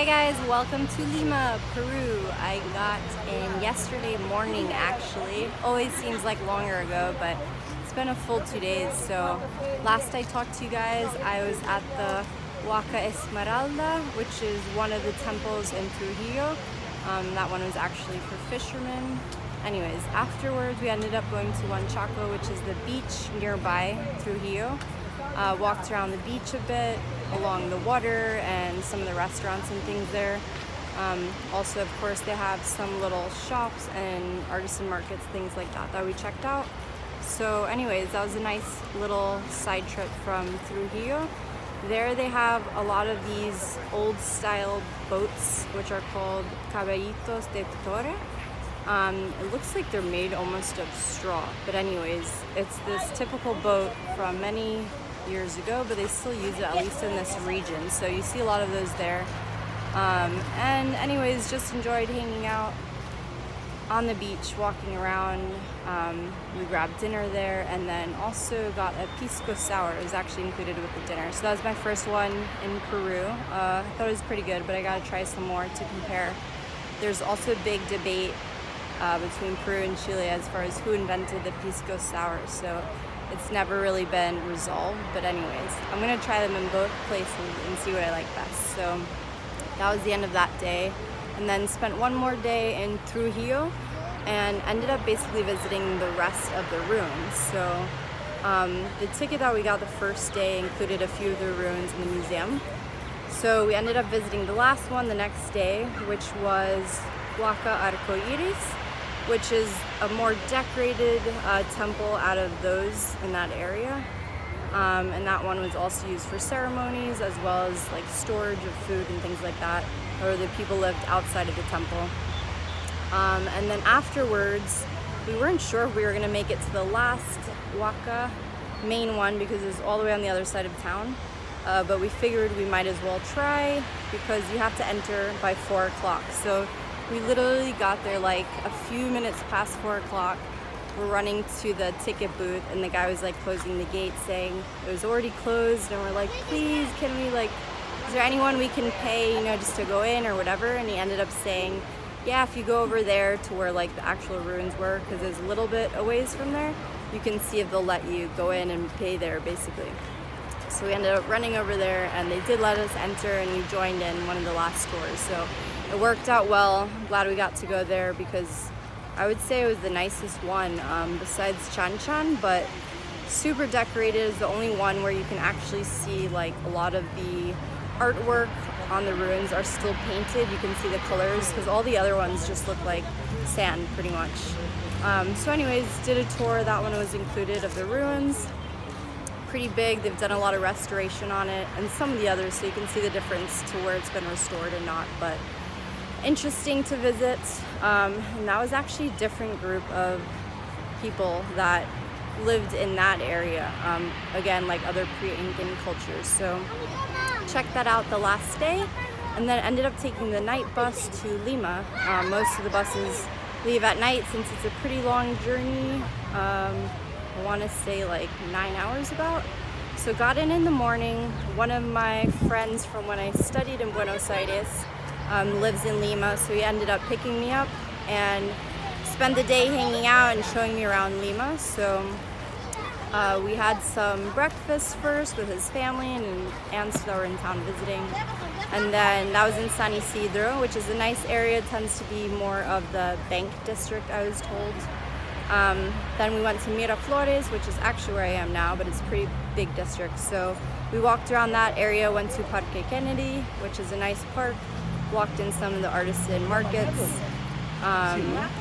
Hi guys, welcome to Lima, Peru. I got in yesterday morning actually. Always seems like longer ago, but it's been a full 2 days. So last I talked to you guys, I was at the Huaca Esmeralda, which is one of the temples in Trujillo. That one was actually for fishermen. Anyways, afterwards we ended up going to Huanchaco, which is the beach nearby Trujillo. Walked around the beach a bit, along the water and some of the restaurants and things there. Also, of course, they have some little shops and artisan markets, things like that we checked out. So anyways, that was a nice little side trip from Trujillo. There they have a lot of these old style boats, which are called caballitos de torre. It looks like they're made almost of straw, but anyways, it's this typical boat from many years ago, but they still use it, at least in this region. So you see a lot of those there. And anyways, just enjoyed hanging out on the beach, walking around. We grabbed dinner there, and then also got a pisco sour. It was actually included with the dinner. So that was my first one in Peru. I thought it was pretty good, but I gotta try some more to compare. There's also a big debate between Peru and Chile as far as who invented the pisco sour. So it's never really been resolved, but anyways, I'm gonna try them in both places and see what I like best. So that was the end of that day, and then spent one more day in Trujillo and ended up basically visiting the rest of the ruins. So the ticket that we got the first day included a few of the ruins in the museum. So we ended up visiting the last one the next day, which was Huaca Arcoiris, which is a more decorated temple out of those in that area. And that one was also used for ceremonies as well as like storage of food and things like that, or the people lived outside of the temple. And then afterwards, we weren't sure if we were gonna make it to the last Huaca main one because it's all the way on the other side of town. But we figured we might as well try because you have to enter by 4 o'clock. So we literally got there like a few minutes past 4 o'clock. We're running to the ticket booth and the guy was like closing the gate saying it was already closed, and we're like, please, can we is there anyone we can pay, just to go in or whatever? And he ended up saying, yeah, if you go over there to where like the actual ruins were, because there's a little bit a ways from there, you can see if they'll let you go in and pay there basically. So we ended up running over there and they did let us enter, and we joined in one of the last tours. So it worked out well. I'm glad we got to go there because I would say it was the nicest one besides Chan Chan, but super decorated. Is the only one where you can actually see like a lot of the artwork on the ruins are still painted. You can see the colors because all the other ones just look like sand pretty much. So anyways, did a tour. That one was included of the ruins. Pretty big. They've done a lot of restoration on it, and some of the others, so you can see the difference to where it's been restored and not, but interesting to visit. And that was actually a different group of people that lived in that area, again, like other pre-Incan cultures. So checked that out the last day, and then ended up taking the night bus to Lima. Most of the buses leave at night since it's a pretty long journey. I want to say like 9 hours about. So got in the morning. One of my friends from when I studied in Buenos Aires lives in Lima, so he ended up picking me up and spent the day hanging out and showing me around Lima. So we had some breakfast first with his family and aunts that were in town visiting, and then that was in San Isidro, which is a nice area. It tends to be more of the bank district, I was told. Then we went to Miraflores, which is actually where I am now, but it's a pretty big district. So we walked around that area, went to Parque Kennedy, which is a nice park, walked in some of the artisan markets.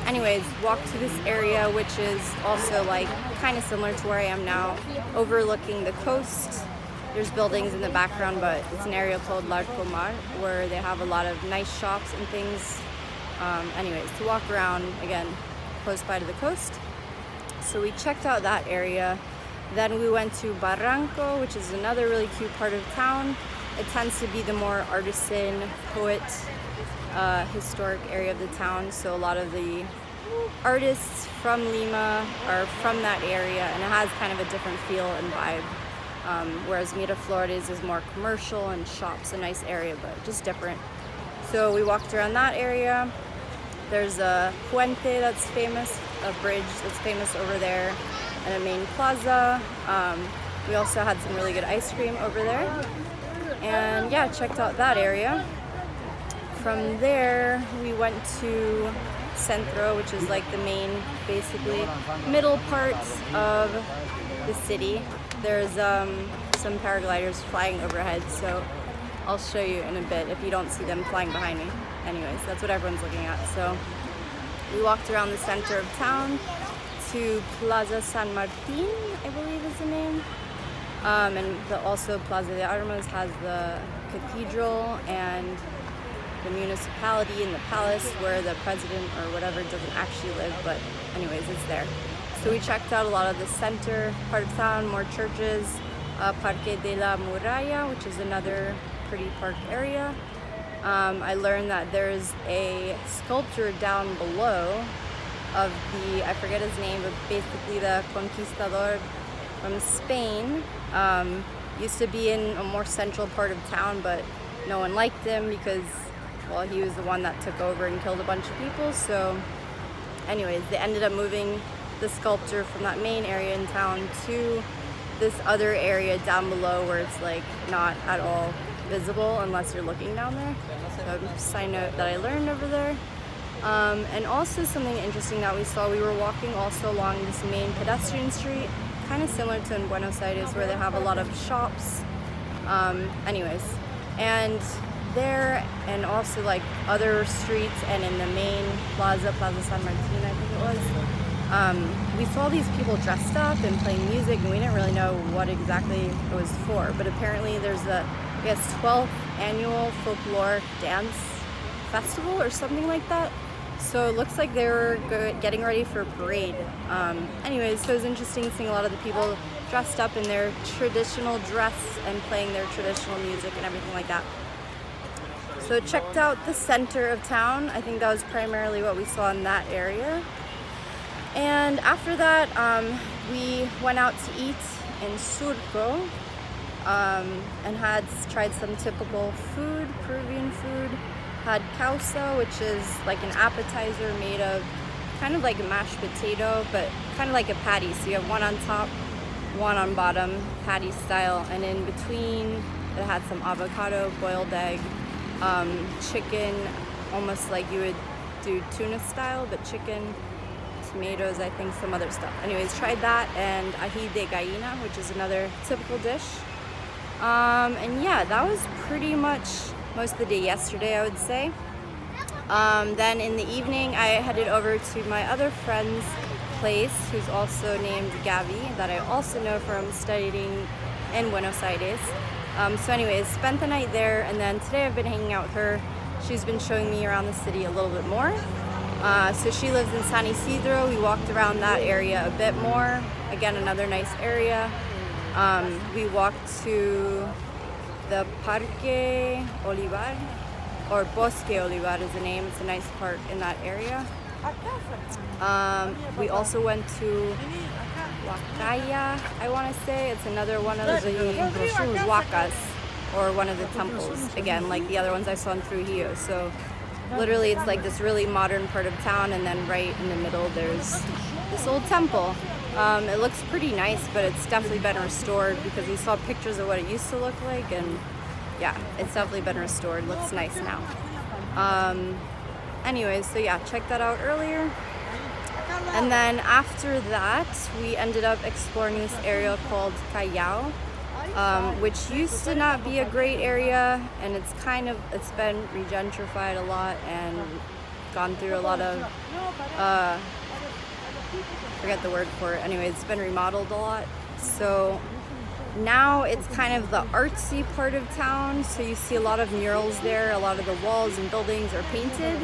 Anyways, walked to this area, which is also like kind of similar to where I am now, overlooking the coast. There's buildings in the background, but it's an area called Larcomar where they have a lot of nice shops and things. Anyways, to walk around, again, close by to the coast. So we checked out that area. Then we went to Barranco, which is another really cute part of town. It tends to be the more artisan, poet, historic area of the town. So a lot of the artists from Lima are from that area, and it has kind of a different feel and vibe. Whereas Miraflores is more commercial and shops, a nice area, but just different. So we walked around that area. There's a puente that's famous, a bridge that's famous over there, and a main plaza. We also had some really good ice cream over there. And yeah, checked out that area. From there, we went to Centro, which is like the main, basically, middle parts of the city. There's some paragliders flying overhead, so I'll show you in a bit if you don't see them flying behind me. Anyways, that's what everyone's looking at. So we walked around the center of town to Plaza San Martin, I believe is the name. And also Plaza de Armas has the cathedral and the municipality and the palace where the president or whatever doesn't actually live, but anyways, it's there. So we checked out a lot of the center part of town, more churches, Parque de la Muralla, which is another pretty park area. I learned that there's a sculpture down below of the, I forget his name, but basically the conquistador from Spain. Used to be in a more central part of town, but no one liked him because, well, he was the one that took over and killed a bunch of people. So anyways, they ended up moving the sculpture from that main area in town to this other area down below where it's like not at all visible unless you're looking down there. So side note that I learned over there. And also something interesting that we saw, we were walking also along this main pedestrian street, kind of similar to in Buenos Aires where they have a lot of shops. Anyways, and there and also like other streets and in the main plaza, Plaza San Martin I think it was, we saw these people dressed up and playing music, and we didn't really know what exactly it was for, but apparently there's the, I guess, 12th annual folklore dance festival or something like that. So it looks like they were getting ready for a parade. Anyways, so it was interesting seeing a lot of the people dressed up in their traditional dress and playing their traditional music and everything like that. So checked out the center of town. I think that was primarily what we saw in that area. And after that, we went out to eat in Surco and had tried some typical food, Peruvian food. Had causa, which is like an appetizer made of kind of like a mashed potato, but kind of like a patty. So you have one on top, one on bottom, patty style, and in between it had some avocado, boiled egg, chicken, almost like you would do tuna style, but chicken, tomatoes, I think some other stuff. Anyways, tried that, and ají de gallina, which is another typical dish. And yeah, that was pretty much most of the day yesterday, I would say. Then in the evening, I headed over to my other friend's place, who's also named Gavi, that I also know from studying in Buenos Aires. So anyways, spent the night there, and then today I've been hanging out with her. She's been showing me around the city a little bit more. So she lives in San Isidro. We walked around that area a bit more. Again, another nice area. We walked to the Parque Olivar, or Bosque Olivar is the name. It's a nice park in that area. We also went to Huallamarca, I want to say. It's another one of the huacas, or one of the temples. Again, like the other ones I saw in Trujillo. So literally it's like this really modern part of town, and then right in the middle there's this old temple. It looks pretty nice, but it's definitely been restored because we saw pictures of what it used to look like, and yeah, it's definitely been restored. Looks nice now. Anyways, so yeah, check that out earlier. And then after that, we ended up exploring this area called Callao, which used to not be a great area, and it's been regentrified a lot and gone through a lot of forget the word for it. Anyway, it's been remodeled a lot. So now it's kind of the artsy part of town. So you see a lot of murals there. A lot of the walls and buildings are painted.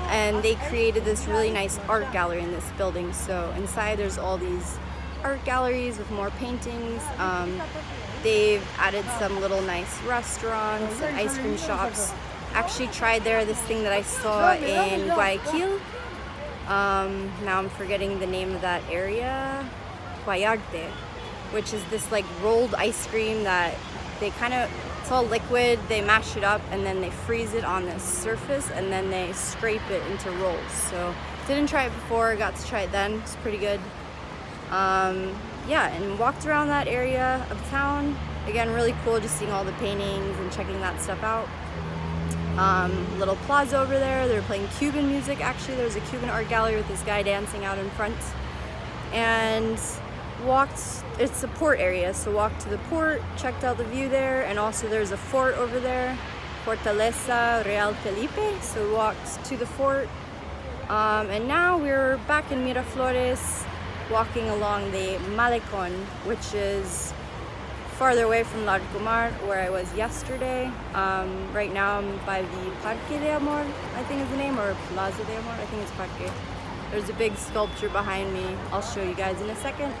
And they created this really nice art gallery in this building. So inside there's all these art galleries with more paintings. They've added some little nice restaurants and ice cream shops. Actually tried this thing that I saw in Guayaquil. Now I'm forgetting the name of that area, Guayarte, which is this like rolled ice cream that they kind of It's all liquid. They mash it up and then they freeze it on this surface and then they scrape it into rolls. So didn't try it before, got to try it then. It's pretty good. Yeah, and walked around that area of town. Again, really cool just seeing all the paintings and checking that stuff out. Little plaza over there. They were playing Cuban music. Actually, there was a Cuban art gallery with this guy dancing out in front. And walked, it's a port area, so walked to the port, checked out the view there, and also there's a fort over there, Fortaleza Real Felipe, so walked to the fort. And now we're back in Miraflores, walking along the Malecon, which is farther away from Larcomar, where I was yesterday. Right now I'm by the Parque de Amor, I think is the name, or Plaza de Amor, I think it's Parque. There's a big sculpture behind me. I'll show you guys in a second.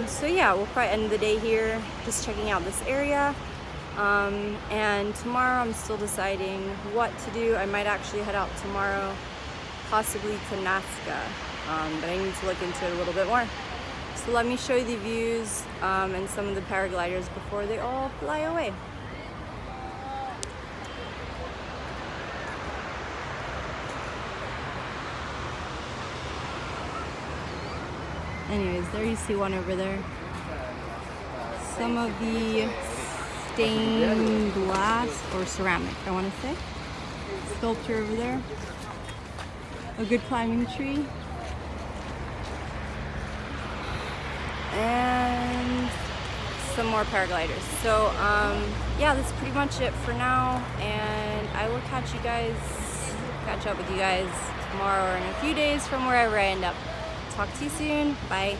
So yeah, we'll probably end the day here, just checking out this area. And tomorrow I'm still deciding what to do. I might actually head out tomorrow, possibly to Nazca, but I need to look into it a little bit more. So let me show you the views and some of the paragliders before they all fly away. Anyways, there you see one over there. Some of the stained glass or ceramic, I want to say. Sculpture over there. A good climbing tree. And some more paragliders. So yeah, that's pretty much it for now, and I will catch up with you guys tomorrow or in a few days from wherever I end up. Talk to you soon. Bye.